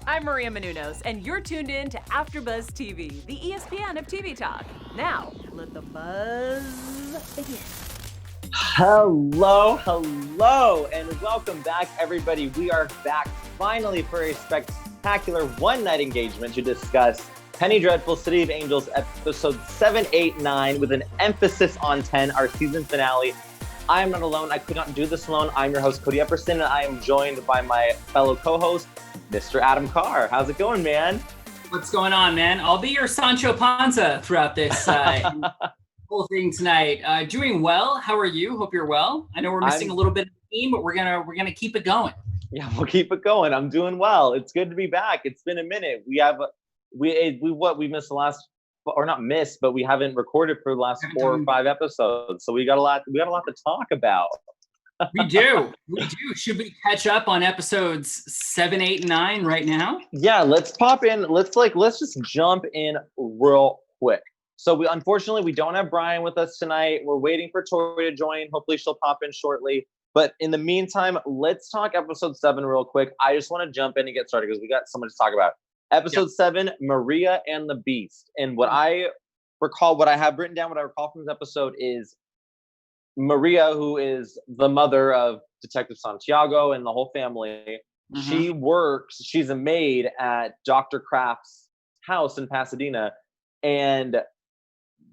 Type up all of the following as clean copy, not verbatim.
I'm Maria Menounos, and you're tuned in to AfterBuzz TV, the ESPN of TV talk. Now, let the buzz begin. Hello, and welcome back, everybody. We are back finally for a spectacular one-night engagement to discuss Penny Dreadful City of Angels episode 7, 8, 9 with an emphasis on 10, our season finale. I am not alone. I could not do this alone. I'm your host, Cody Epperson, and I am joined by my fellow co-host, Mr. Adam Carr. How's it going, man? What's going on, man? I'll be your Sancho Panza throughout this whole thing tonight. Doing well. How are you? Hope you're well. I know we're missing a little bit of the team, but we're gonna keep it going. Yeah, we'll keep it going. I'm doing well. It's good to be back. It's been a minute. We missed the last, or not missed, but we haven't recorded for the last 4 or 5 episodes. So we got a lot to talk about. We do. Should we catch up on episodes 7, 8, and 9 right now? Yeah, let's pop in. Let's just jump in real quick. So unfortunately we don't have Brian with us tonight. We're waiting for Tori to join. Hopefully she'll pop in shortly. But in the meantime, let's talk episode 7 real quick. I just want to jump in and get started because we got so much to talk about. Episode 7, Maria and the Beast. And what I recall from this episode is Maria, who is the mother of Detective Tiago and the whole family. Mm-hmm. She's a maid at Dr. Kraft's house in Pasadena. And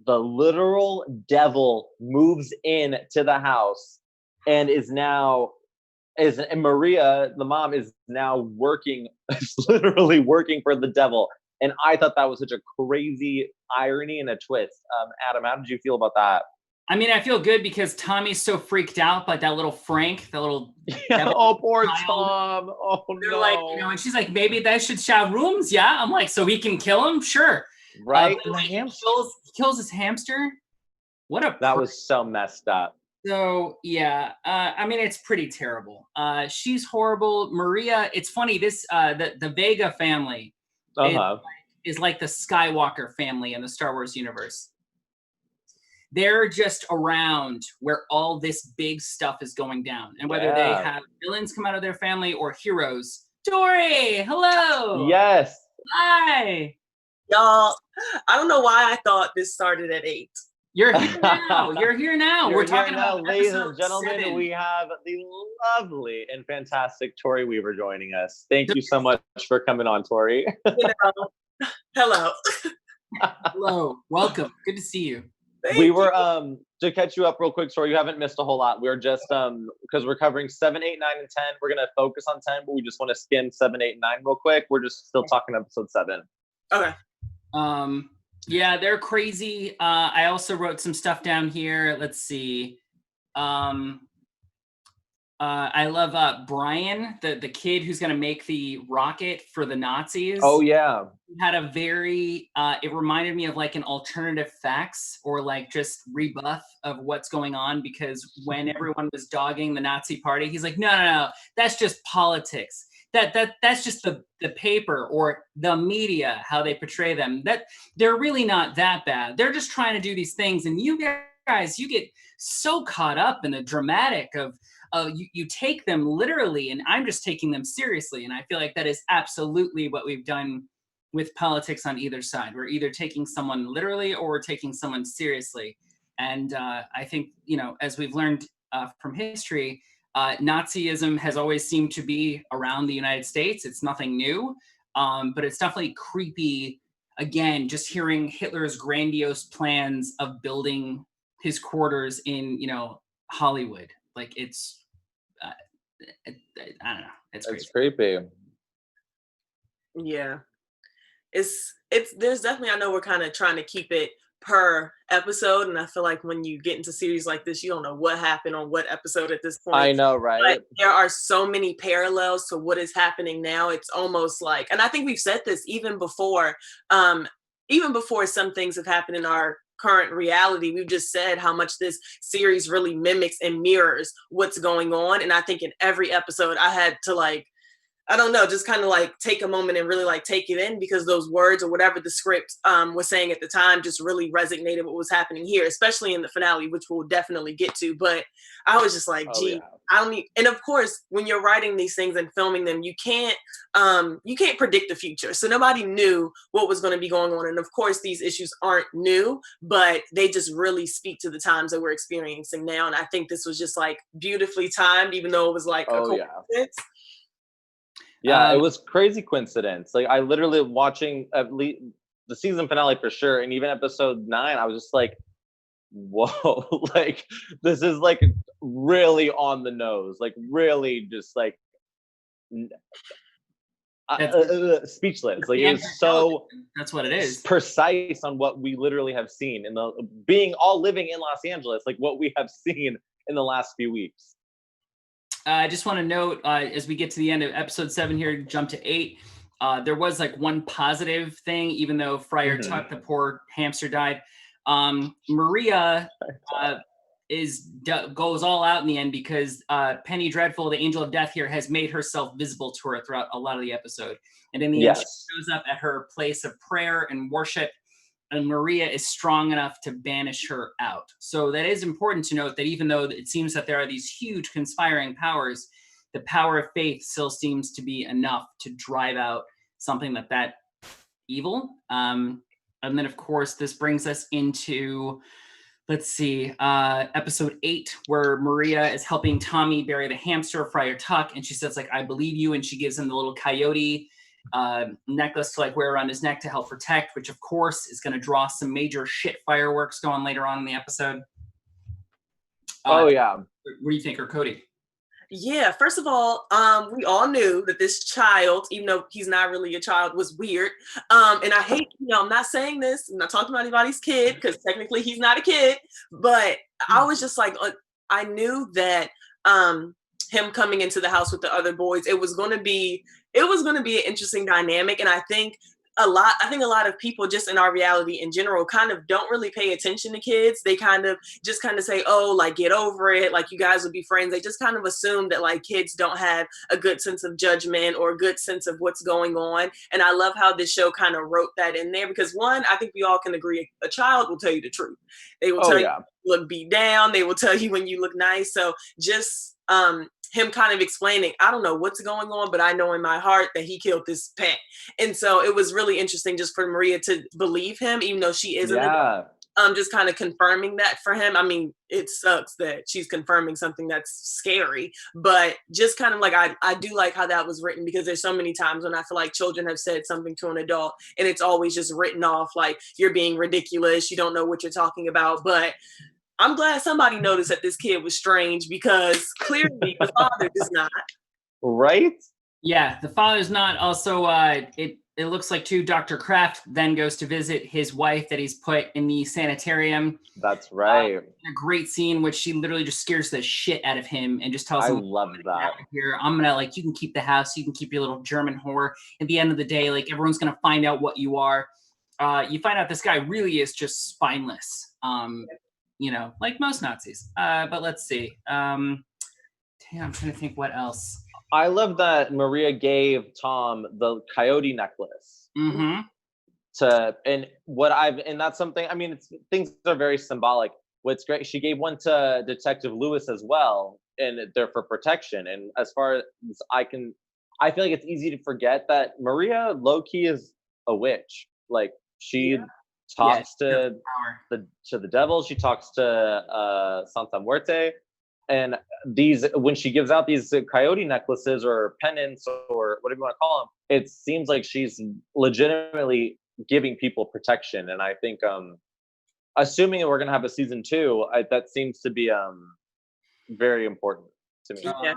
the literal devil moves in to the house and and Maria, the mom, is now literally working for the devil. And I thought that was such a crazy irony and a twist. Adam, how did you feel about that? I mean, I feel good because Tommy's so freaked out by that little Frank, that little oh, poor child. Tom. Oh, they're no. like, and she's like, maybe that should share rooms. Yeah. I'm like, so he can kill him? Sure. Right. He kills his hamster. That was so messed up. So yeah, I mean, it's pretty terrible. She's horrible. Maria, it's funny. This the Vega family is like the Skywalker family in the Star Wars universe. They're just around where all this big stuff is going down, and whether they have villains come out of their family or heroes. Tori, hello. Yes. Hi. Y'all, I don't know why I thought this started at 8. You're here now. We're talking about ladies and gentlemen. 7. We have the lovely and fantastic Tori Weaver joining us. Thank you so much for coming on, Tori. Hello. Hello. Welcome. Good to see you. We were to catch you up real quick, Tori. You haven't missed a whole lot. We're just because we're covering 7, 8, 9, and 10. We're gonna focus on 10, but we just want to skim 7, 8, and 9 real quick. We're just still talking episode 7. Okay. Yeah, they're crazy. I also wrote some stuff down here. Let's see. I love Brian, the kid who's gonna make the rocket for the Nazis. Oh yeah. He had a very it reminded me of like an alternative facts or like just rebuff of what's going on, because when everyone was dogging the Nazi party, he's like, no, that's just politics. That's just the paper or the media, how they portray them. That they're really not that bad. They're just trying to do these things, and you guys, you get so caught up in the dramatic of you take them literally, and I'm just taking them seriously. And I feel like that is absolutely what we've done with politics on either side. We're either taking someone literally or we're taking someone seriously. And I think, as we've learned from history, Nazism has always seemed to be around the United States. It's nothing new, but it's definitely creepy. Again, just hearing Hitler's grandiose plans of building his quarters in, Hollywood. Like it's, I don't know. It's creepy. Yeah, it's there's definitely, I know we're kind of trying to keep it per episode, and I feel like when you get into series like this, you don't know what happened on what episode at this point. I know, right? But there are so many parallels to what is happening now. It's almost like, and I think we've said this even before some things have happened in our current reality. We've just said how much this series really mimics and mirrors what's going on. And I think in every episode I had to I don't know, just kind of like take a moment and really like take it in, because those words or whatever the script was saying at the time just really resonated with what was happening here, especially in the finale, which we'll definitely get to. But I was just like, Oh gee, yeah. I don't need, and of course, when you're writing these things and filming them, you can't predict the future. So nobody knew what was going to be going on. And of course, these issues aren't new, but they just really speak to the times that we're experiencing now. And I think this was just like beautifully timed, even though it was like a Oh yeah. coincidence. Yeah, it was crazy coincidence. Like I literally watching at least the season finale for sure, and even episode 9, I was just like, whoa, like this is like really on the nose, like really just like speechless. Like it was so that's what it is. Precise on what we literally have seen in the being all living in Los Angeles, like what we have seen in the last few weeks. I just want to note, as we get to the end of episode 7 here, jump to 8, there was like one positive thing, even though Friar Tuck, the poor hamster, died. Maria goes all out in the end because Penny Dreadful, the Angel of Death here, has made herself visible to her throughout a lot of the episode. And in the end, she shows up at her place of prayer and worship, and Maria is strong enough to banish her out. So that is important to note, that even though it seems that there are these huge conspiring powers, the power of faith still seems to be enough to drive out something that evil. And then, of course, this brings us into, let's see, episode 8, where Maria is helping Tommy bury the hamster, Friar Tuck, and she says, like, I believe you, and she gives him the little coyote necklace to like wear around his neck to help protect, which of course is going to draw some major shit fireworks going later on in the episode. Oh yeah. What do you think, or Cody? Yeah, first of all, we all knew that this child, even though he's not really a child, was weird. And I hate, I'm not saying this, I'm not talking about anybody's kid, because technically he's not a kid, but I was just like, I knew that him coming into the house with the other boys, it was going to be an interesting dynamic. And I think a lot of people just in our reality in general kind of don't really pay attention to kids. They kind of say, oh, like, get over it, like you guys will be friends. They just kind of assume that like kids don't have a good sense of judgment or a good sense of what's going on. And I love how this show kind of wrote that in there, because one, I think we all can agree a child will tell you the truth. They will tell you look beat down. They will tell you when you look nice. So just him kind of explaining, I don't know what's going on, but I know in my heart that he killed this pet. And so it was really interesting just for Maria to believe him, even though she isn't. Just kind of confirming that for him. I mean, it sucks that she's confirming something that's scary, but just kind of like, I do like how that was written, because there's so many times when I feel like children have said something to an adult and it's always just written off like, you're being ridiculous, you don't know what you're talking about. But I'm glad somebody noticed that this kid was strange, because clearly the father does not. Right? Yeah, the father's not. Also, it looks like too, Dr. Kraft then goes to visit his wife that he's put in the sanitarium. That's right. A great scene, which she literally just scares the shit out of him and just tells him, I love that. Here, I'm gonna, like, you can keep the house, you can keep your little German whore. At the end of the day, like, everyone's gonna find out what you are. You find out this guy really is just spineless. Like most Nazis. But let's see. I'm trying to think what else. I love that Maria gave Tom the coyote necklace. Mm-hmm. And that's something, I mean, things are very symbolic. What's great, she gave one to Detective Lewis as well, and they're for protection. And as far as I feel like it's easy to forget that Maria low-key is a witch. Like, she talks to the devil, she talks to Santa Muerte. And when she gives out these coyote necklaces or pendants or whatever you want to call them, it seems like she's legitimately giving people protection. And I think, assuming that we're going to have a season 2, that seems to be very important to me. Yeah.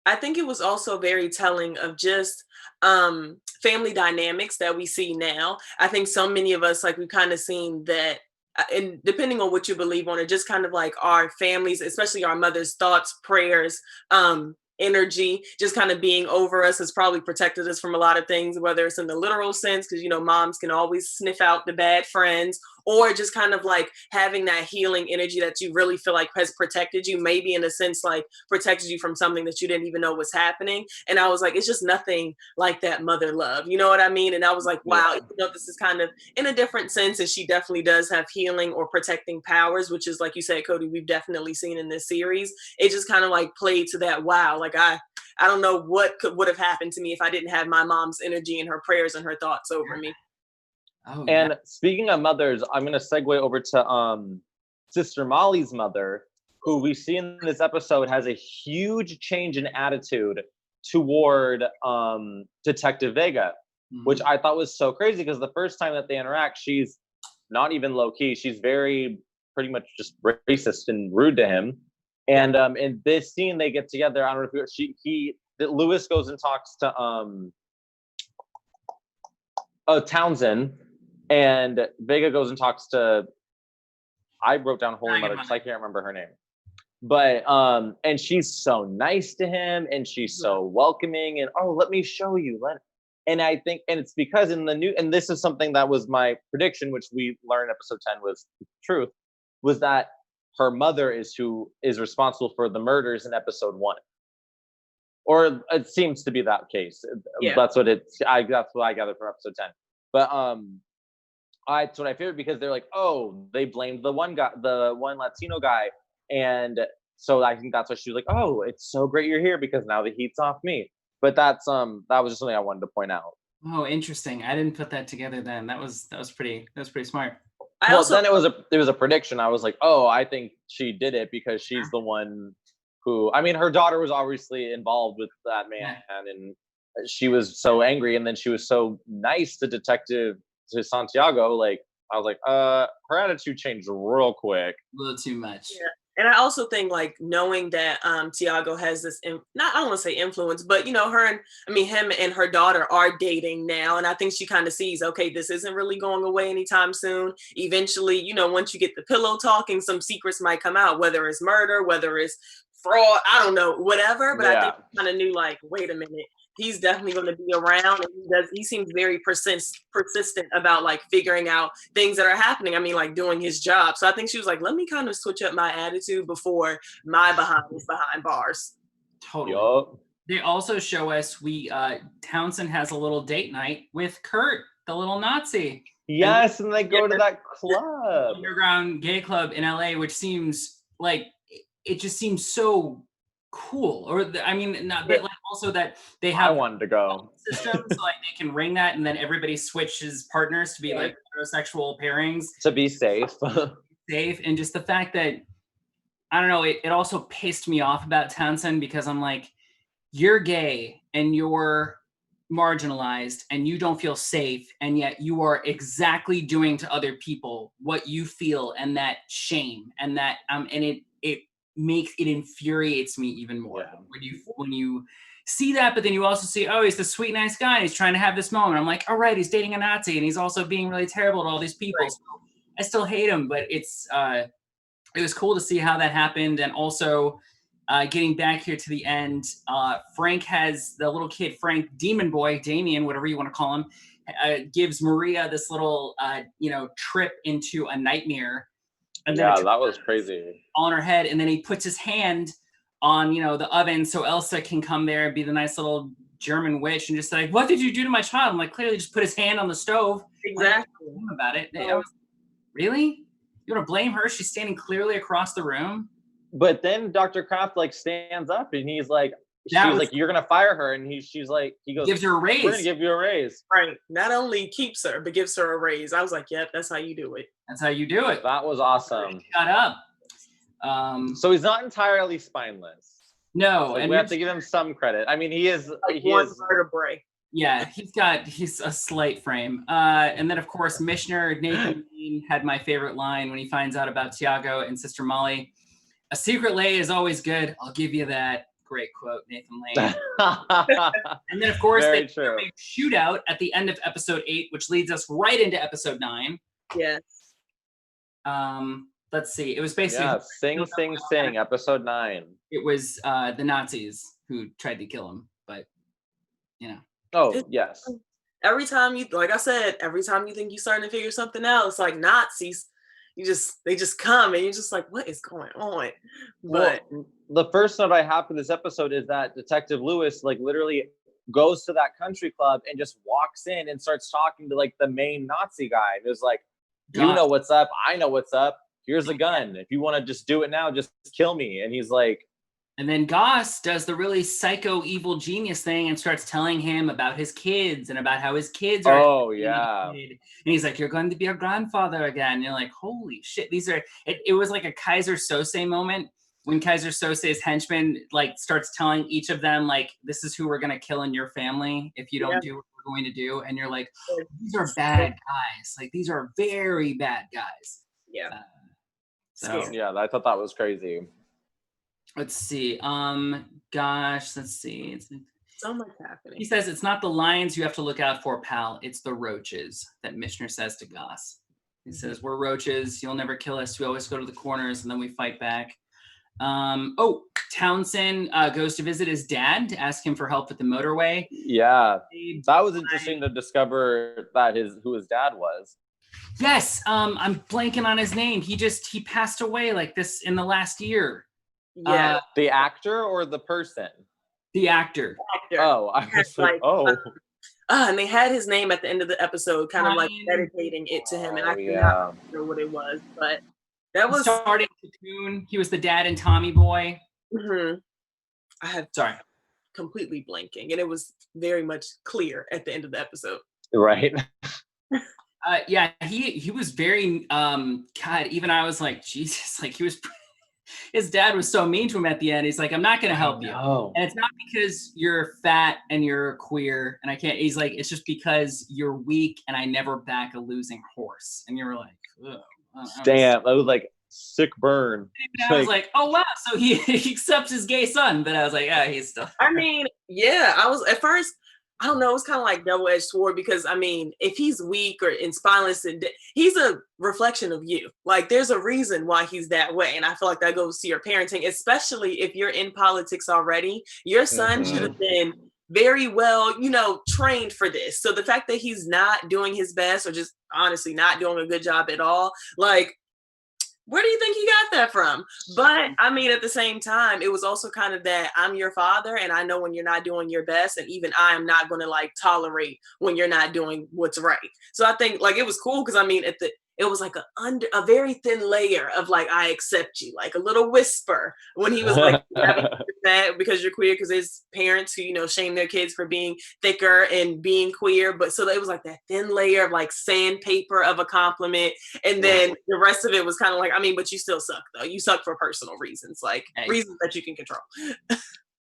I think it was also very telling of just family dynamics that we see now. I think so many of us, like, we've kind of seen that, and depending on what you believe on, it just kind of like our families, especially our mother's thoughts, prayers, energy, just kind of being over us has probably protected us from a lot of things, whether it's in the literal sense, because moms can always sniff out the bad friends, or just kind of like having that healing energy that you really feel like has protected you, maybe in a sense like protected you from something that you didn't even know was happening. And I was like, it's just nothing like that mother love, you know what I mean? And I was like, wow, even though this is kind of in a different sense, and she definitely does have healing or protecting powers, which is, like you said, Cody, we've definitely seen in this series. It just kind of like played to that, wow, like I don't know what would have happened to me if I didn't have my mom's energy and her prayers and her thoughts over me. Oh, And speaking of mothers, I'm going to segue over to Sister Molly's mother, who we see in this episode has a huge change in attitude toward Detective Vega, which I thought was so crazy because the first time that they interact, she's not even low key. She's very pretty much just racist and rude to him. And in this scene, they get together. I don't know if Lewis goes and talks to Townsend, and Vega goes and talks to. I wrote down Holy Mother because I can't remember her name. But and she's so nice to him, and she's so welcoming, and let me show you. And I think, and it's because in the new, and this is something that was my prediction, which we learned in episode 10 was truth, was that her mother is who is responsible for the murders in episode 1. Or it seems to be that case. Yeah. That's what I gathered from episode 10. But that's what I figured, because they're like, oh, they blamed the one Latino guy. And so I think that's why she was like, oh, it's so great you're here because now the heat's off me. But that was just something I wanted to point out. Oh, interesting. I didn't put that together then. That was pretty smart. Then it was a prediction. I was like, oh, I think she did it because she's the one who, I mean, her daughter was obviously involved with that man, and she was so angry, and then she was so nice to Santiago. Like, I was like, her attitude changed real quick. A little too much. Yeah. And I also think, like, knowing that Tiago has this, I don't want to say influence, but, you know, him and her daughter are dating now. And I think she kind of sees, okay, this isn't really going away anytime soon. Eventually, you know, once you get the pillow talking, some secrets might come out, whether it's murder, whether it's fraud, I don't know, whatever. But I think she kind of knew, like, wait a minute. He's definitely going to be around, and he seems very persistent about like figuring out things that are happening. I mean, like doing his job. So I think she was like, let me kind of switch up my attitude before my behind is behind bars. Totally. Yep. They also show us Townsend has a little date night with Kurt, the little Nazi. Yes, and they go to that club, underground gay club in LA, which seems like it just seems so cool. Or I mean, not, but like also that they have. I wanted to go system, so like they can ring that, and then everybody switches partners to be like heterosexual pairings to be safe. And just the fact that I don't know, it also pissed me off about Townsend because I'm like, you're gay and you're marginalized and you don't feel safe, and yet you are exactly doing to other people what you feel, and that shame and that and it infuriates me even more when you see that. But then you also see, oh, he's the sweet nice guy, he's trying to have this moment. I'm like, all right, he's dating a Nazi and he's also being really terrible to all these people. So I still hate him, but it was cool to see how that happened. And also getting back here to the end, Frank has the little kid, Frank, Demon Boy, Damien, whatever you want to call him, gives Maria this little trip into a nightmare. And then that was crazy. On her head, and then he puts his hand on, the oven so Elsa can come there and be the nice little German witch and just like, what did you do to my child? I'm like, clearly just put his hand on the stove. Exactly. About it. Really? You want to blame her? She's standing clearly across the room. But then Dr. Kraft like stands up and he's like, like, you're gonna fire her, and she's like, he goes, gives her a raise. We're gonna give you a raise. Right. Not only keeps her, but gives her a raise. I was like, yep, that's how you do it. That's how you do it. That was awesome. Shut up. So he's not entirely spineless. No, and we have to give him some credit. I mean, he is one vertebrae. Yeah, he's a slight frame. And then of course, Michener, Nathan had my favorite line when he finds out about Tiago and Sister Molly. A secret lay is always good. I'll give you that. Great quote, Nathan Lane. And then, of course, they have a shootout at the end of episode 8, which leads us right into episode 9. Yes. Let's see. It was basically sing, episode 9. It was the Nazis who tried to kill him, but Oh, yes. every time you, like I said, every time you think you're starting to figure something out, it's like Nazis. They just come and you're just like, what is going on? But Well, the first note I have for this episode is that Detective Lewis like literally goes to that country club and just walks in and starts talking to like the main Nazi guy. It was like, you know what's up, I know what's up. Here's a gun. If you want to just do it now, just kill me. And he's like, and then Goss does the really psycho evil genius thing and starts telling him about his kids and about how his kids are. oh yeah. And he's like, you're going to be a grandfather again. And you're like, holy shit. These are, it was like a Kaiser Sose moment when Kaiser Sose's henchman like starts telling each of them, like, this is who we're going to kill in your family if you don't do what we're going to do. And you're like, these are bad guys. Like, these are very bad guys. Yeah. So yeah, I thought that was crazy. let's see. Gosh, let's see. It's so much happening. He says it's not the lions you have to look out for, pal. It's the roaches, that Michener says to Goss. He says, we're roaches. You'll never kill us. We always go to the corners and then we fight back. Townsend goes to visit his dad to ask him for help with the motorway. Yeah, that was interesting to discover that who his dad was. Yes, I'm blanking on his name. He passed away like this in the last year. Yeah. The actor or the person? The actor. Oh, I was like, oh. And they had his name at the end of the episode, kind of like dedicating it to him, and I cannot remember what it was, but that was starting Cocoon. He was the dad in Tommy Boy. I had completely blanking, and it was very much clear at the end of the episode. Right. Yeah, he was very God. Even I was like, Jesus, like he was. His dad was so mean to him at the end. He's like, I'm not going to help you. And it's not because you're fat and you're queer and I can't. He's like, it's just because you're weak and I never back a losing horse. And you were like, damn, that was like sick burn. And I was like, oh wow, so he accepts his gay son. But I was like, he's still. I mean, yeah, I was at first. I don't know. It was kind of like double-edged sword because I mean, if he's weak or spineless, and he's a reflection of you. Like, there's a reason why he's that way, and I feel like that goes to your parenting, especially if you're in politics already. Your son should have been very well, trained for this. So the fact that he's not doing his best, or just honestly not doing a good job at all, like, where do you think he got that from? But I mean, at the same time, it was also kind of that I'm your father and I know when you're not doing your best, and even I am not going to like tolerate when you're not doing what's right. So I think like it was cool because I mean, it was like a very thin layer of like, I accept you, like a little whisper when he was like, that because you're queer, because his parents who, shame their kids for being thicker and being queer. But so it was like that thin layer of like sandpaper of a compliment. And then the rest of it was kind of like, I mean, but you still suck though. You suck for personal reasons, like reasons that you can control.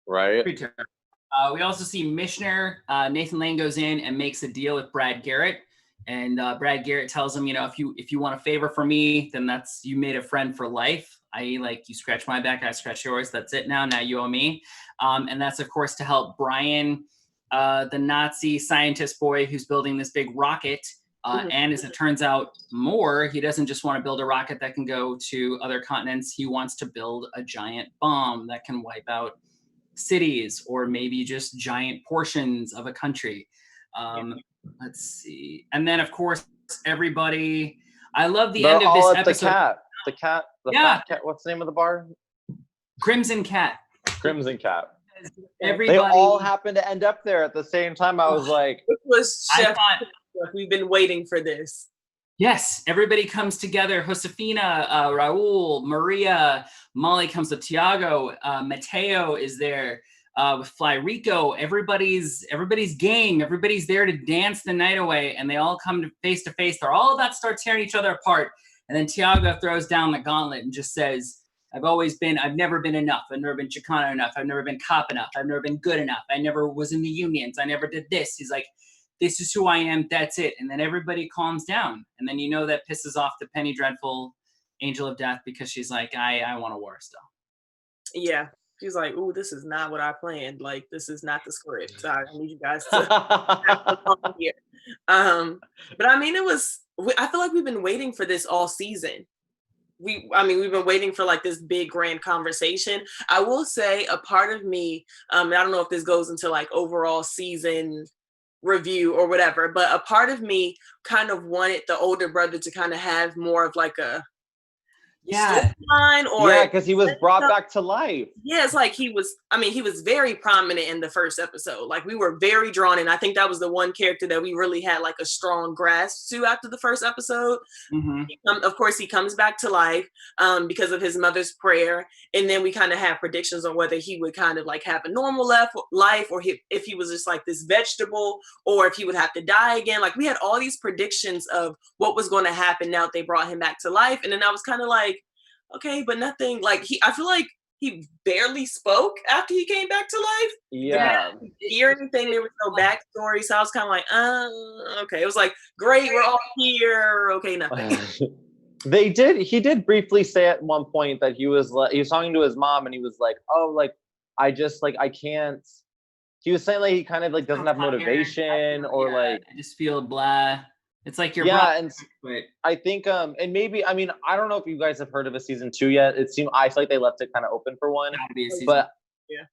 Right. We also see Michener. Nathan Lane goes in and makes a deal with Brad Garrett. And Brad Garrett tells him, if you want a favor from me, then that's, you made a friend for life. I.e., like, you scratch my back, I scratch yours. That's it now. Now you owe me. And that's, of course, to help Brian, the Nazi scientist boy who's building this big rocket. And as it turns out he doesn't just want to build a rocket that can go to other continents. He wants to build a giant bomb that can wipe out cities or maybe just giant portions of a country. Let's see. And then, of course, everybody, I love the end of this episode. The fat cat. What's the name of the bar? Crimson Cat. Crimson Cat. Everybody, they all happened to end up there at the same time. I was like, it was we've been waiting for this. Yes, everybody comes together. Josefina, Raul, Maria, Molly comes with Tiago, Mateo is there. With Fly Rico, everybody's gang, everybody's there to dance the night away, and they all come to face. They're all about to start tearing each other apart. And then Tiago throws down the gauntlet and just says, I've never been enough. I've never been Chicano enough. I've never been cop enough. I've never been good enough. I never was in the unions. I never did this. He's like, this is who I am. That's it. And then everybody calms down. And then that pisses off the Penny Dreadful, Angel of Death, because she's like, I want a war still. Yeah. She's like, ooh, this is not what I planned. Like, this is not the script. So I need you guys to here. But I mean, I feel like we've been waiting for this all season. We've been waiting for like this big grand conversation. I will say a part of me, I don't know if this goes into like overall season review or whatever, but a part of me kind of wanted the older brother to kind of have more of like a storyline, or yeah, because he was brought back to life. Yeah, it's like he was very prominent in the first episode. Like, we were very drawn in. I think that was the one character that we really had like a strong grasp to after the first episode. Of course, he comes back to life because of his mother's prayer. And then we kind of have predictions on whether he would kind of like have a normal life, or if he was just like this vegetable, or if he would have to die again. Like, we had all these predictions of what was going to happen now that they brought him back to life. And then I was kind of like, okay, but nothing, like, I feel like he barely spoke after he came back to life. Yeah. Hear anything, there was no backstory. So I was kind of like, okay. It was like, great, we're all here. Okay, nothing. He did briefly say at one point that he was talking to his mom, and he was like, oh, like, I just, like, I can't. He was saying like he kind of like doesn't have motivation, or like, I just feel blah. It's like you're and I think and maybe, I mean, I don't know if you guys have heard of a season 2 yet. I feel like they left it kind of open for one, but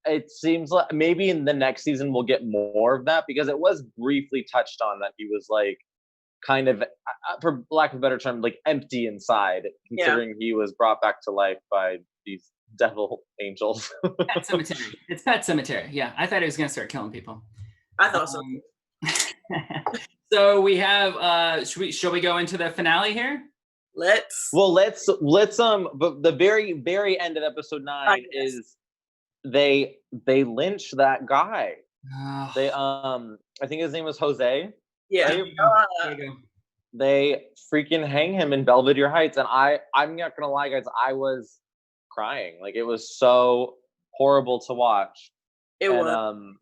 it seems like maybe in the next season we'll get more of that, because it was briefly touched on that he was like kind of, for lack of a better term, like empty inside, considering he was brought back to life by these devil angels. Pet Cemetery. It's Pet Cemetery. Yeah, I thought he was gonna start killing people. I thought so. So we have shall we go into the finale here? Let's but the very end of episode 9 is they lynch that guy. They I think his name was Jose. Yeah. There you go. They freaking hang him in Belvedere Heights, and I'm not gonna lie, guys, I was crying. Like, it was so horrible to watch. It was.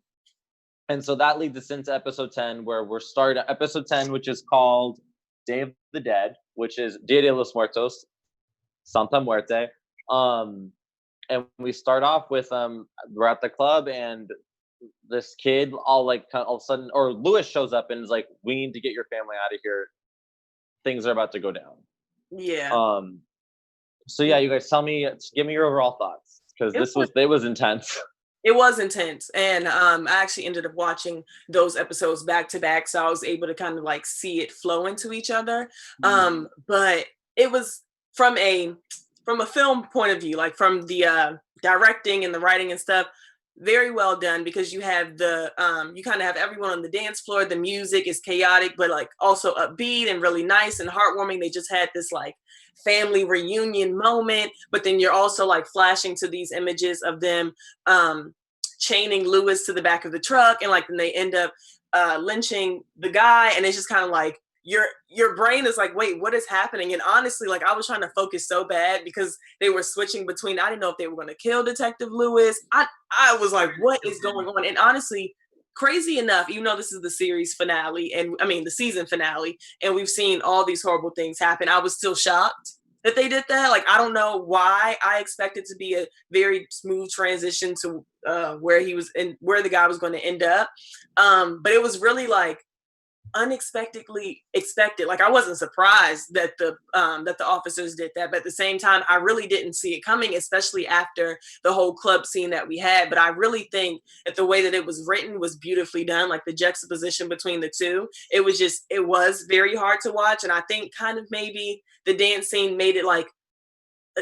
And so that leads us into episode 10, where we're starting episode 10, which is called Day of the Dead, which is Dia de los Muertos, Santa Muerte. And we start off with we're at the club, and this kid all of a sudden, or Lewis shows up and is like, we need to get your family out of here. Things are about to go down. Yeah. So yeah, you guys give me your overall thoughts, because it was intense. It was intense. And I actually ended up watching those episodes back to back, so I was able to kind of like see it flow into each other. But it was from a film point of view, like from the directing and the writing and stuff, very well done, because you have you kind of have everyone on the dance floor. The music is chaotic, but like also upbeat and really nice and heartwarming. They just had this like family reunion moment, but then you're also like flashing to these images of them chaining Lewis to the back of the truck, and like then they end up lynching the guy, and it's just kind of like your brain is like, wait, what is happening? And honestly, like, I was trying to focus so bad because they were switching between, I didn't know if they were going to kill Detective Lewis. I was like, what is going on? And honestly, crazy enough, even though this is the series finale, and I mean the season finale, and we've seen all these horrible things happen, I was still shocked that they did that. Like, I don't know why. I expected to be a very smooth transition to where the guy was going to end up. But it was really like unexpectedly expected. Like, I wasn't surprised that the officers did that, but at the same time, I really didn't see it coming, especially after the whole club scene that we had. But I really think that the way that it was written was beautifully done, like the juxtaposition between the two. It was very hard to watch, and I think kind of maybe the dance scene made it like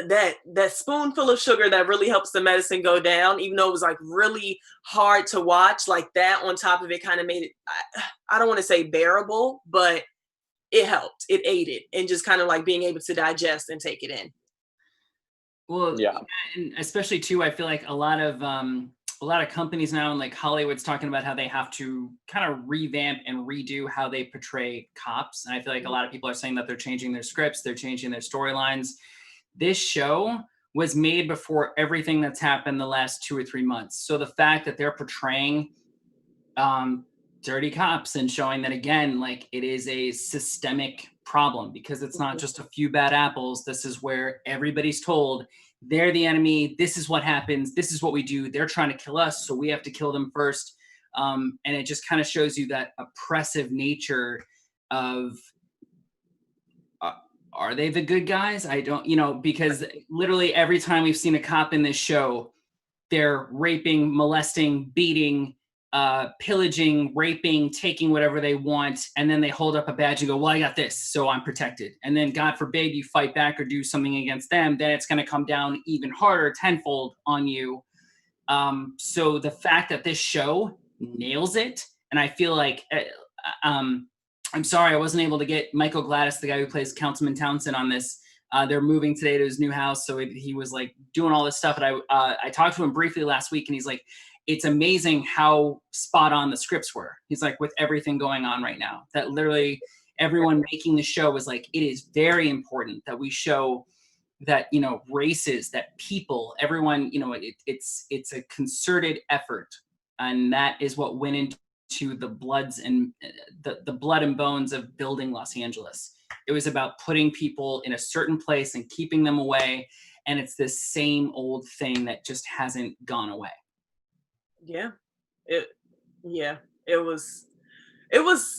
that spoonful of sugar that really helps the medicine go down, even though it was like really hard to watch. Like, that on top of it kind of made it, I don't want to say bearable, but it helped. It aided in just kind of like being able to digest and take it in. Well, yeah, and especially too, I feel like a lot of companies now, and like Hollywood's talking about how they have to kind of revamp and redo how they portray cops. And I feel like a lot of people are saying that they're changing their scripts, they're changing their storylines. This show was made before everything that's happened the last 2 or 3 months. So the fact that they're portraying dirty cops and showing that, again, like, it is a systemic problem, because it's not just a few bad apples. This is where everybody's told they're the enemy. This is what happens. This is what we do. They're trying to kill us, so we have to kill them first. And it just kind of shows you that oppressive nature of, are they the good guys? I don't, because literally every time we've seen a cop in this show, they're raping, molesting, beating, pillaging, raping, taking whatever they want, and then they hold up a badge and go, well, I got this, so I'm protected. And then God forbid you fight back or do something against them, then it's going to come down even harder, tenfold on you. So the fact that this show nails it, and I feel like, I'm sorry I wasn't able to get Michael Gladys, the guy who plays Councilman Townsend, on this. They're moving today to his new house, so he was like doing all this stuff. And I talked to him briefly last week, and he's like, it's amazing how spot on the scripts were. He's like, with everything going on right now, that literally everyone making the show was like, it is very important that we show that, you know, races, that people, everyone, you know, it's a concerted effort. And that is what went into the bloods and the blood and bones of building Los Angeles. It was about putting people in a certain place and keeping them away. And it's this same old thing that just hasn't gone away. Yeah, it was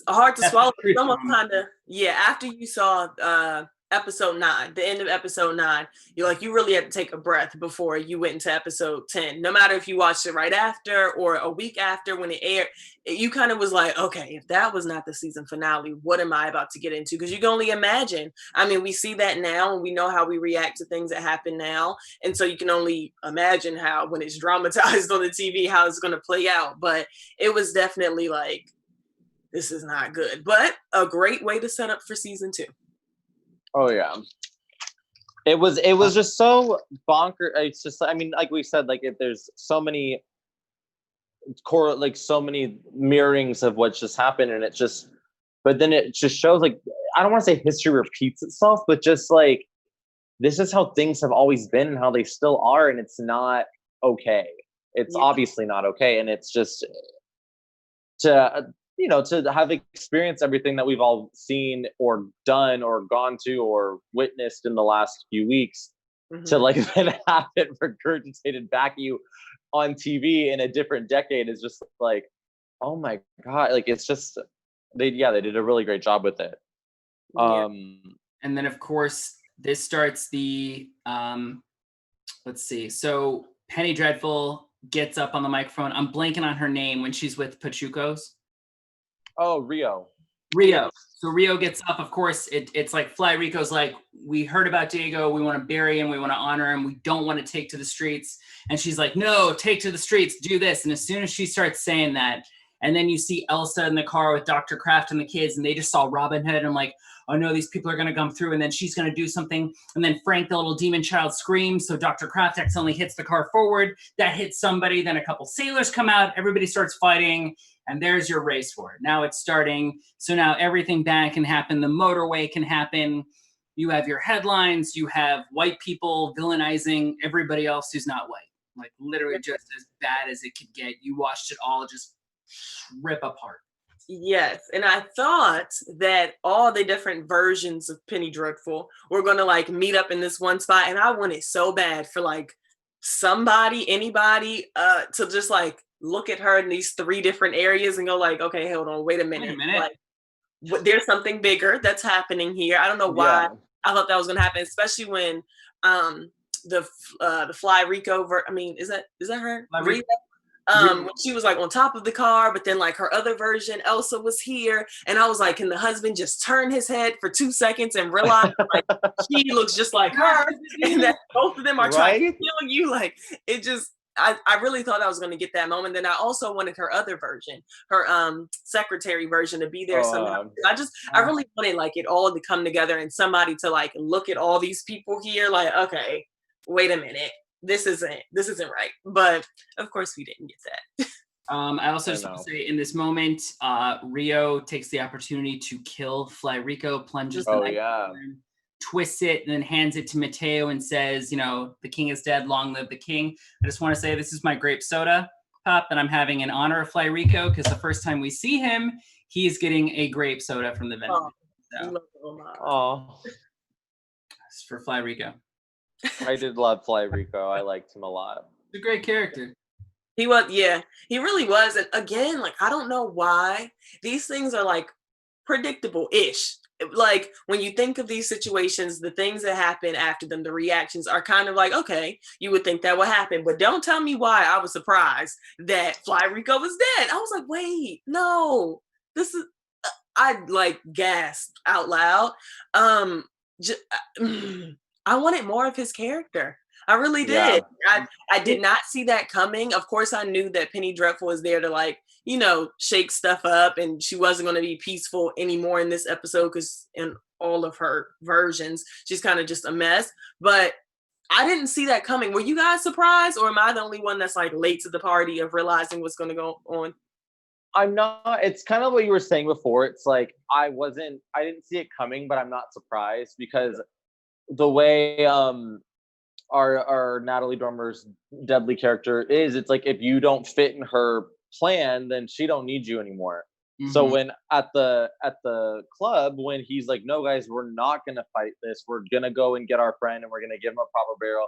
hard to swallow. It's almost kind of, after you saw episode 9, the end of episode 9, you're like, you really had to take a breath before you went into episode 10. No matter if you watched it right after or a week after when it aired, you kind of was like, okay, if that was not the season finale, what am I about to get into? Because you can only imagine. I mean, we see that now and we know how we react to things that happen now. And so you can only imagine how, when it's dramatized on the TV, how it's going to play out. But it was definitely like, this is not good, but a great way to set up for season 2. Oh yeah, it was just so bonkers. It's just, I mean, like we said, like if there's so many so many mirrorings of what's just happened, and it just, but then it just shows, like, I don't want to say history repeats itself, but just like, this is how things have always been and how they still are, and it's not okay. It's obviously not okay, and it's just to have experienced everything that we've all seen or done or gone to or witnessed in the last few weeks, to like then have it regurgitated back at you on TV in a different decade is just like, oh my God. Like, it's just, they did a really great job with it. And then of course this starts the, let's see. So Penny Dreadful gets up on the microphone. I'm blanking on her name when she's with Pachuco's. Oh, Rio. So Rio gets up. Of course, it's like Fly Rico's like, we heard about Diego. We want to bury him. We want to honor him. We don't want to take to the streets. And she's like, no, take to the streets. Do this. And as soon as she starts saying that, and then you see Elsa in the car with Dr. Kraft and the kids, and they just saw Robin Hood. And I'm like, oh no, these people are going to come through. And then she's going to do something. And then Frank, the little demon child, screams. So Dr. Kraft accidentally hits the car forward. That hits somebody. Then a couple sailors come out. Everybody starts fighting. And there's your race for it. Now it's starting. So now everything bad can happen. The motorway can happen. You have your headlines. You have white people villainizing everybody else who's not white. Like literally just as bad as it could get. You watched it all just rip apart. Yes. And I thought that all the different versions of Penny Dreadful were going to like meet up in this one spot. And I wanted so bad for like anybody to just like look at her in these 3 different areas and go like, okay, hold on, wait a minute. Like, there's something bigger that's happening here. I don't know why I thought that was gonna happen, especially when the Fly Rico is that her? Rita? When she was like on top of the car, but then like her other version, Elsa, was here, and I was like, can the husband just turn his head for 2 seconds and realize like she looks just like her, and that both of them are trying to kill you? Like, it just, I really thought I was going to get that moment. Then I also wanted her other version, her secretary version, to be there somehow. I really wanted like it all to come together and somebody to like look at all these people here, like, okay, wait a minute, this isn't right. But of course we didn't get that. I also just want to say in this moment, Rio takes the opportunity to kill Fly Rico, plunges the knife, twists it, and then hands it to Mateo and says, you know, the king is dead, long live the king. I just want to say this is my grape soda pop that I'm having in honor of Fly Rico, because the first time we see him, he's getting a grape soda from the vendor. It's for Fly Rico. I did love Fly Rico. I liked him a lot. He's a great character. He was, he really was. And again, like, I don't know why these things are like predictable-ish. like when you think of these situations, the things that happen after them, the reactions are kind of like, okay, you would think that would happen, but don't tell me why I was surprised that Fly Rico was dead. I was like, wait, no, this is, I like gasped out loud. J- I wanted more of his character. I really Yeah. did. I did not see that coming. Of course, I knew that Penny Dreadful was there to like, shake stuff up, and she wasn't going to be peaceful anymore in this episode because in all of her versions, she's kind of just a mess. But I didn't see that coming. Were you guys surprised, or am I the only one that's like late to the party of realizing what's going to go on? I'm not. It's kind of what you were saying before. It's like I didn't see it coming, but I'm not surprised because the way our Natalie Dormer's Deadly character is, it's like if you don't fit in her plan, then she don't need you anymore. So when at the club, when he's like, no guys, we're not gonna fight this, we're gonna go and get our friend and we're gonna give him a proper burial,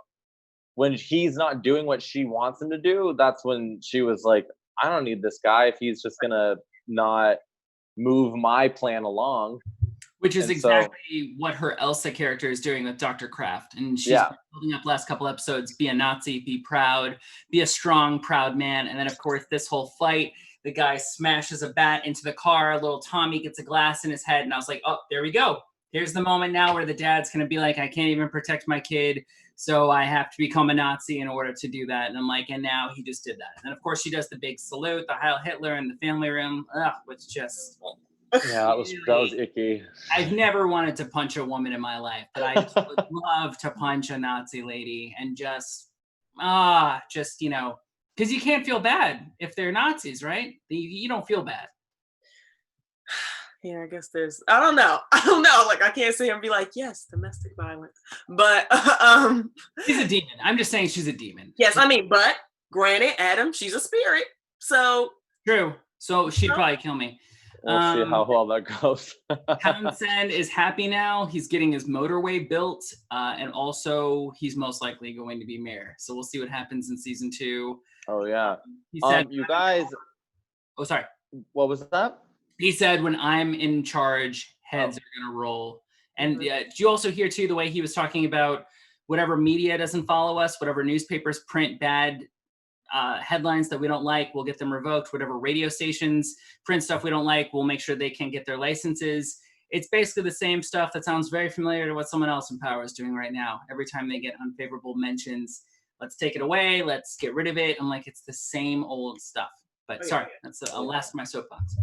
when he's not doing what she wants him to do, that's when she was like, I don't need this guy if he's just gonna not move my plan along. Which is And exactly what her Elsa character is doing with Dr. Kraft. And she's been building up last couple episodes, be a Nazi, be proud, be a strong, proud man. And then, of course, this whole fight, the guy smashes a bat into the car. Little Tommy gets a glass in his head. And I was like, oh, there we go. Here's the moment now where the dad's going to be like, I can't even protect my kid, so I have to become a Nazi in order to do that. And I'm like, and now he just did that. And, of course, she does the big salute, the Heil Hitler in the family room. Ugh, it's just... Yeah, that was icky. I've never wanted to punch a woman in my life, but I just would love to punch a Nazi lady and because you can't feel bad if they're Nazis, right? You don't feel bad. Yeah, I guess I don't know. Like, I can't sit here and be like, yes, domestic violence. But, she's a demon. I'm just saying she's a demon. Yes, I mean, but granted, Adam, she's a spirit. So. True. So she'd probably kill me. We'll see how well that goes. Townsend is happy now. He's getting his motorway built. And also he's most likely going to be mayor. So we'll see what happens in season 2. Oh, yeah. He said, you guys. Oh, sorry. What was that? He said, when I'm in charge, heads are going to roll. And did you also hear, too, the way he was talking about whatever media doesn't follow us, whatever newspapers print bad headlines that we don't like, we'll get them revoked. Whatever radio stations print stuff we don't like, we'll make sure they can't get their licenses. It's basically the same stuff that sounds very familiar to what someone else in power is doing right now. Every time they get unfavorable mentions, let's take it away, let's get rid of it. I'm like, it's the same old stuff. But sorry, that's the last of my soapbox.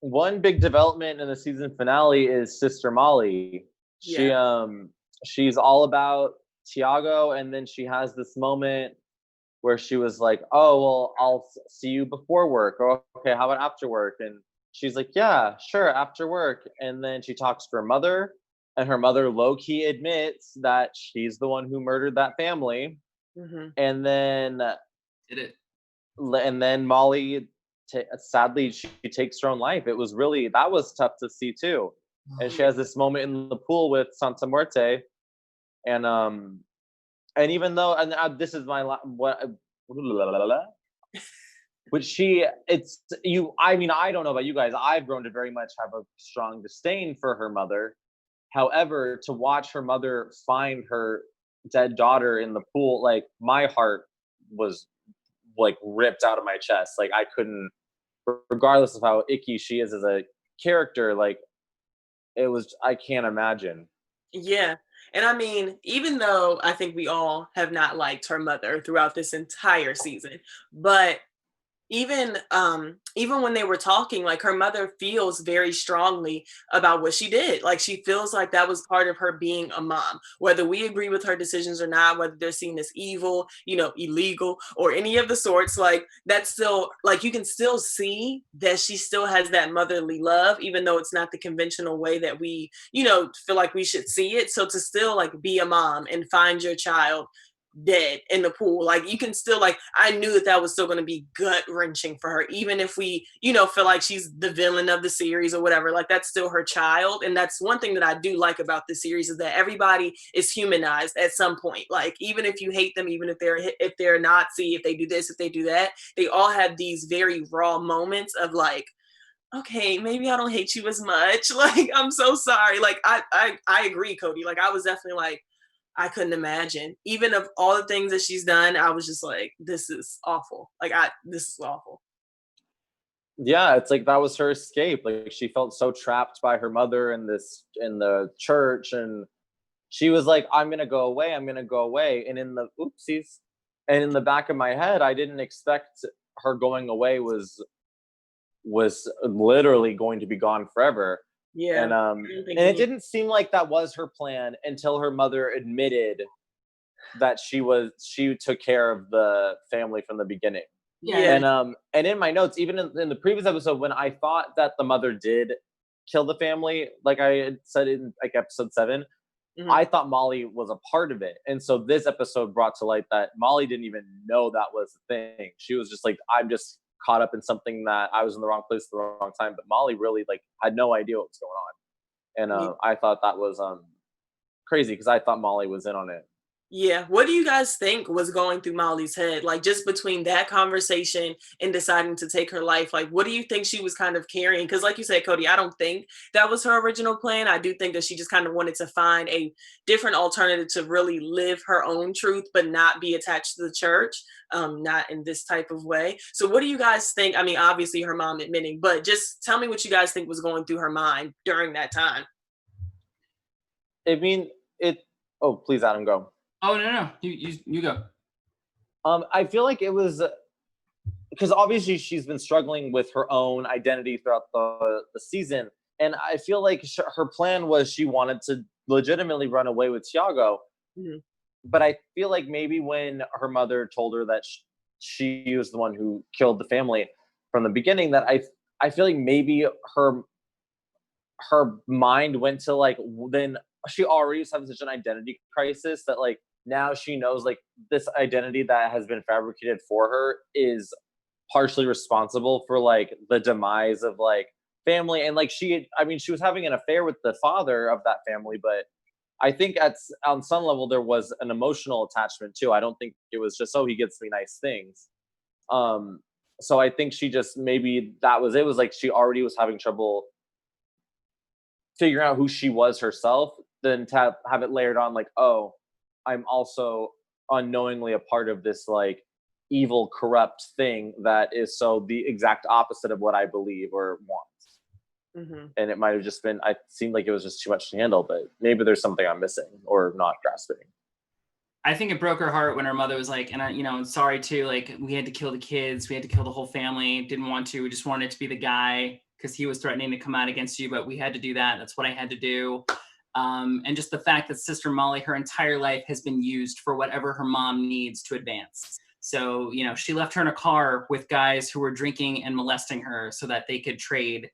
One big development in the season finale is Sister Molly. She's all about Tiago, and then she has this moment where she was like, oh, well, I'll see you before work. Or, okay, how about after work? And she's like, yeah, sure, after work. And then she talks to her mother, and her mother low-key admits that she's the one who murdered that family. And then Molly, sadly, she takes her own life. That was tough to see too. And she has this moment in the pool with Santa Muerte. And even though, this is my I don't know about you guys. I've grown to very much have a strong disdain for her mother. However, to watch her mother find her dead daughter in the pool, like my heart was like ripped out of my chest. Like I couldn't, regardless of how icky she is as a character, like I can't imagine. Yeah. And I mean, even though I think we all have not liked her mother throughout this entire season, but even when they were talking, like her mother feels very strongly about what she did. Like she feels like that was part of her being a mom, whether we agree with her decisions or not, whether they're seen as evil, illegal or any of the sorts, like that's still, like you can still see that she still has that motherly love, even though it's not the conventional way that we, feel like we should see it. So to still like be a mom and find your child dead in the pool, like you can still, like I knew that was still going to be gut wrenching for her, even if we feel like she's the villain of the series or whatever. Like that's still her child. And that's one thing that I do like about the series, is that everybody is humanized at some point. Like even if you hate them, even if they're Nazi, if they do this, if they do that, they all have these very raw moments of like, okay, maybe I don't hate you as much. Like, I'm so sorry. Like, I agree, Cody. Like, I was definitely like, I couldn't imagine. Even of all the things that she's done, I was just like, this is awful. Like, this is awful. Yeah, it's like that was her escape. Like she felt so trapped by her mother in the church, and she was like, I'm gonna go away, I'm gonna go away. And in the oopsies. And in the back of my head, I didn't expect her going away was literally going to be gone forever. Yeah. And it didn't seem like that was her plan until her mother admitted that she took care of the family from the beginning. Yeah. And in my notes, even in the previous episode, when I thought that the mother did kill the family, like I had said in like episode 7, I thought Molly was a part of it. And so this episode brought to light that Molly didn't even know that was the thing. She was just like, I'm just caught up in something that I was in the wrong place at the wrong time. But Molly really like had no idea what was going on. And I thought that was crazy because I thought Molly was in on it. Yeah. What do you guys think was going through Molly's head? Like, just between that conversation and deciding to take her life, like, what do you think she was kind of carrying? Because like you said, Cody, I don't think that was her original plan. I do think that she just kind of wanted to find a different alternative to really live her own truth, but not be attached to the church, not in this type of way. So what do you guys think? I mean, obviously her mom admitting, but just tell me what you guys think was going through her mind during that time. I mean, oh, please, Adam, go. Oh, no. You go. I feel like it was because obviously she's been struggling with her own identity throughout the season. And I feel like her plan was she wanted to legitimately run away with Tiago. But I feel like maybe when her mother told her that she was the one who killed the family from the beginning, that I feel like maybe her mind went to like, then she already was having such an identity crisis that like, now she knows like this identity that has been fabricated for her is partially responsible for like the demise of like family. And like she was having an affair with the father of that family, but I think on some level there was an emotional attachment too. I don't think it was just, oh, he gets me nice things. So I think she just, maybe that was it, was like she already was having trouble figuring out who she was herself, then to have it layered on like, oh, I'm also unknowingly a part of this like evil, corrupt thing that is so the exact opposite of what I believe or want. And it might have just been, it seemed like it was just too much to handle, but maybe there's something I'm missing or not grasping. I think it broke her heart when her mother was like, and I'm sorry too, like we had to kill the kids, we had to kill the whole family, didn't want to, we just wanted it to be the guy because he was threatening to come out against you, but we had to do that. That's what I had to do. And just the fact that Sister Molly, her entire life has been used for whatever her mom needs to advance. So, she left her in a car with guys who were drinking and molesting her so that they could trade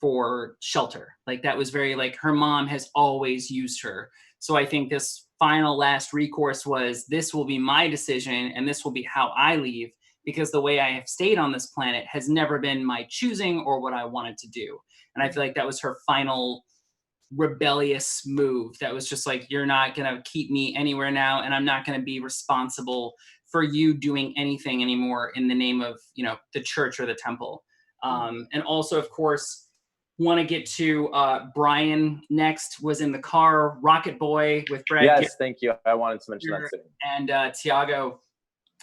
for shelter. Like that was very like her mom has always used her. So I think this final last recourse was, this will be my decision and this will be how I leave, because the way I have stayed on this planet has never been my choosing or what I wanted to do. And I feel like that was her final rebellious move. That was just like, you're not going to keep me anywhere now, and I'm not going to be responsible for you doing anything anymore in the name of, the church or the temple. And also, of course, want to get to Brian next, was in the car, Rocket Boy with Brad. Yes, thank you. I wanted to mention that too. And Tiago.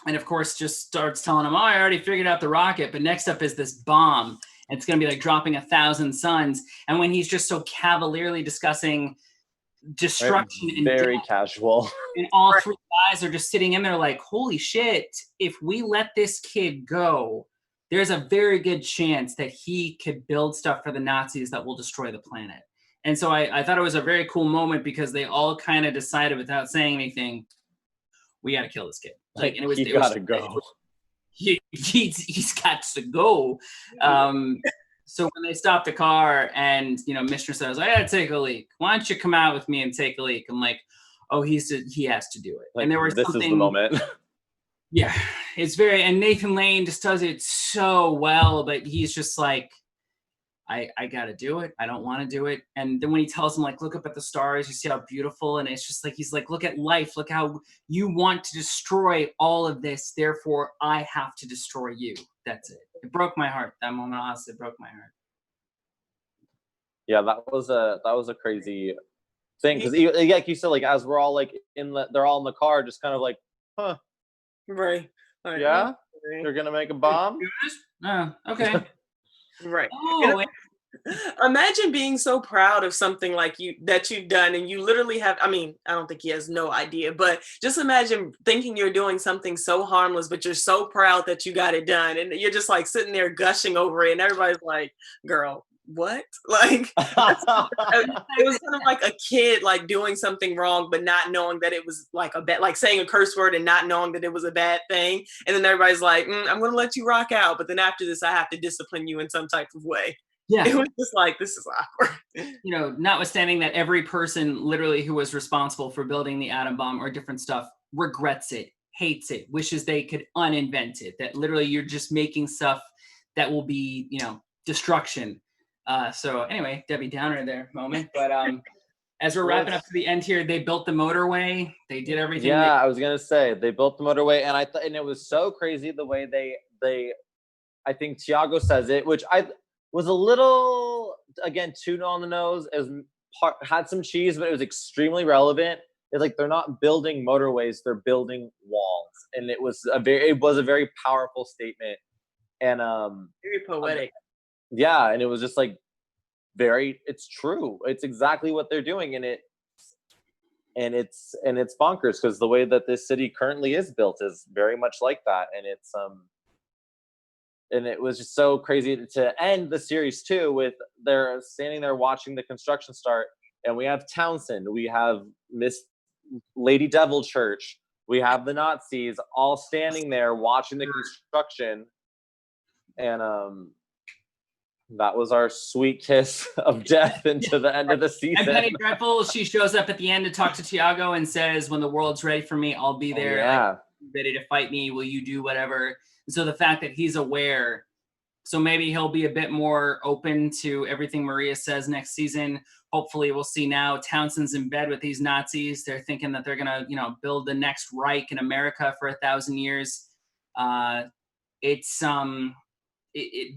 And of course, just starts telling him, oh, I already figured out the rocket, but next up is this bomb. And it's going to be like dropping 1,000 suns. And when he's just so cavalierly discussing destruction and very death, casual, and all three guys are just sitting in there like, holy shit, if we let this kid go, there's a very good chance that he could build stuff for the Nazis that will destroy the planet. And so I thought it was a very cool moment because they all kind of decided without saying anything, we got to kill this kid. Like, and it was, he got to go. He's got to go. So when they stopped the car and, Michener says, I got to take a leak. Why don't you come out with me and take a leak? I'm like, oh, he has to do it. Like, and there was this is the moment. Yeah, it's very, and Nathan Lane just does it so well, but he's just like, I got to do it. I don't want to do it. And then when he tells him, like, look up at the stars, you see how beautiful. And it's just like, he's like, look at life. Look how you want to destroy all of this. Therefore, I have to destroy you. That's it. It broke my heart. That moment, honestly, it broke my heart. Yeah, that was a crazy thing because like you said, like as we're all like they're all in the car, just kind of like, huh, Right. Like, yeah, okay. you're gonna make a bomb. Oh, okay. Right. And Oh, imagine being so proud of something like that you've done, and you literally have, I mean, I don't think he has no idea, but just imagine thinking you're doing something so harmless, but you're so proud that you got it done, and you're just like sitting there gushing over it, and everybody's like, girl, what? Like, it was kind of like a kid like doing something wrong but not knowing that it was like a bad, like saying a curse word and not knowing that it was a bad thing, and then everybody's like, I'm gonna let you rock out, but then after this I have to discipline you in some type of way. yeah. It was just like, this is awkward. You know, notwithstanding that every person literally who was responsible for building the atom bomb or different stuff regrets it, hates it, wishes they could uninvent it, that literally you're just making stuff that will be, you know, destruction. So anyway, Debbie Downer there moment. But as we're wrapping up to the end here, they built the motorway. They did everything. Yeah, I was gonna say they built the motorway, and and it was so crazy the way they I think Tiago says it, which I was a little again too on the nose. As had some cheese, but it was extremely relevant. It's like they're not building motorways; they're building walls, and it was a very powerful statement, and Very poetic. yeah, and it was just like it's true. It's exactly what they're doing, and it's bonkers because the way that this city currently is built is very much like that, and it was just so crazy to end the series too with they're standing there watching the construction start, and we have Townsend, we have Miss Lady Devil Church, we have the Nazis all standing there watching the construction, and that was our sweet kiss of death into the end of the season. And Penny Dreadful, she shows up at the end to talk to Tiago and says, when the world's ready for me, I'll be there. Yeah. Ready to fight me. Will you do whatever? And so the fact that he's aware, so maybe he'll be a bit more open to everything Maria says next season. Hopefully we'll see now Townsend's in bed with these Nazis. They're thinking that they're going to, you know, build the next Reich in America for 1,000 years.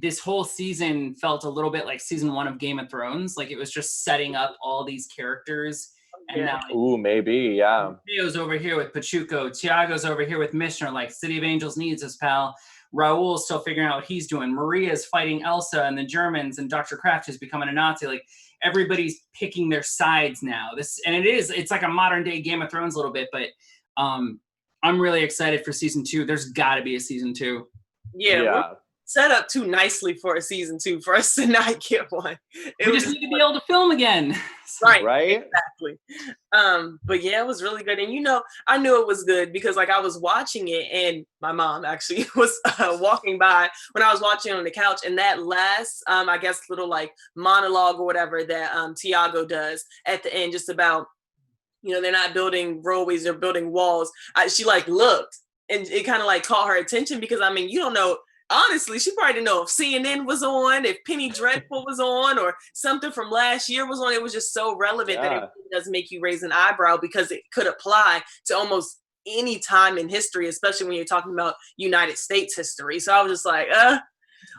This whole season felt a little bit like season 1 of Game of Thrones. Like it was just setting up all these characters. And now, maybe, yeah. Leo's over here with Pachuco. Tiago's over here with Michener. Like City of Angels needs us, pal. Raul's still figuring out what he's doing. Maria's fighting Elsa and the Germans, and Dr. Kraft is becoming a Nazi. Like everybody's picking their sides now. It's like a modern day Game of Thrones a little bit, but I'm really excited for season 2. There's got to be a season 2. Yeah. Set up too nicely for a season 2 for us to not get one. We just need to be able to film again. Right. Exactly. But yeah, it was really good. And you know, I knew it was good because like I was watching it and my mom actually was walking by when I was watching on the couch, and that last I guess little like monologue or whatever that Tiago does at the end, just about, you know, they're not building roadways, they're building walls. She like looked and it kind of like caught her attention because I mean, you don't know. Honestly, she probably didn't know if CNN was on, if Penny Dreadful was on, or something from last year was on. It was just so relevant that it really does make you raise an eyebrow because it could apply to almost any time in history, especially when you're talking about United States history. So I was just like,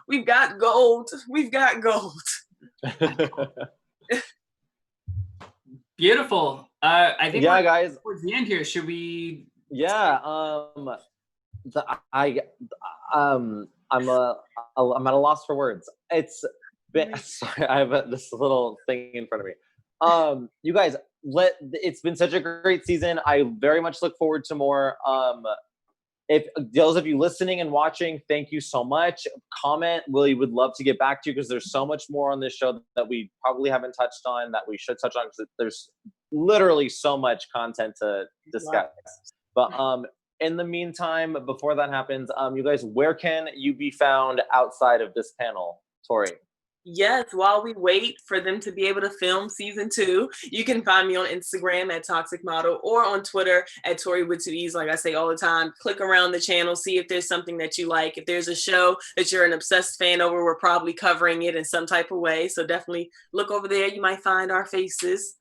we've got gold. We've got gold. Beautiful. I think guys, towards the end here, should we? Yeah. I'm at a loss for words. It's been, sorry, I have this little thing in front of me. You guys, it's been such a great season. I very much look forward to more. If those of you listening and watching, thank you so much. Comment. We would love to get back to you because there's so much more on this show that we probably haven't touched on that we should touch on because there's literally so much content to discuss. But in the meantime, before that happens, you guys, where can you be found outside of this panel, Tori? Yes, while we wait for them to be able to film season 2, you can find me on Instagram at Toxic Model or on Twitter at Tori with 2 E's. Like I say all the time, click around the channel, see if there's something that you like. If there's a show that you're an obsessed fan over, we're probably covering it in some type of way. So definitely look over there. You might find our faces.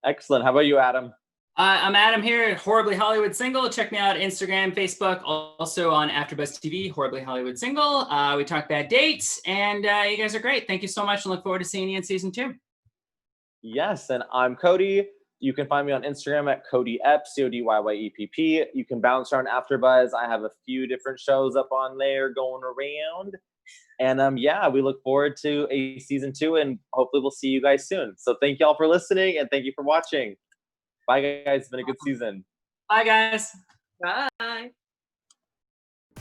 Excellent. How about you, Adam? I'm Adam here, Horribly Hollywood Single. Check me out Instagram, Facebook, also on AfterBuzz TV, Horribly Hollywood Single. We talk bad dates, and you guys are great. Thank you so much, and look forward to seeing you in season 2. Yes, and I'm Cody. You can find me on Instagram at Cody Epp, CODYYEPP. You can bounce around AfterBuzz. I have a few different shows up on there going around. And yeah, we look forward to a season 2, and hopefully we'll see you guys soon. So thank y'all for listening, and thank you for watching. Bye, guys. It's been a good season. Bye, guys. Bye.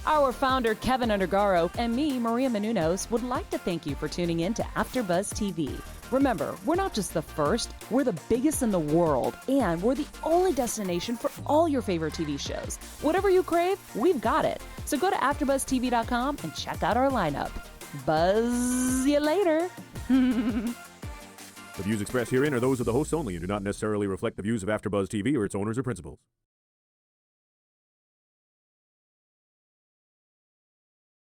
Our founder, Kevin Undergaro, and me, Maria Menounos, would like to thank you for tuning in to AfterBuzz TV. Remember, we're not just the first, we're the biggest in the world, and we're the only destination for all your favorite TV shows. Whatever you crave, we've got it. So go to AfterBuzzTV.com and check out our lineup. Buzz you later. The views expressed herein are those of the hosts only and do not necessarily reflect the views of AfterBuzz TV or its owners or principals.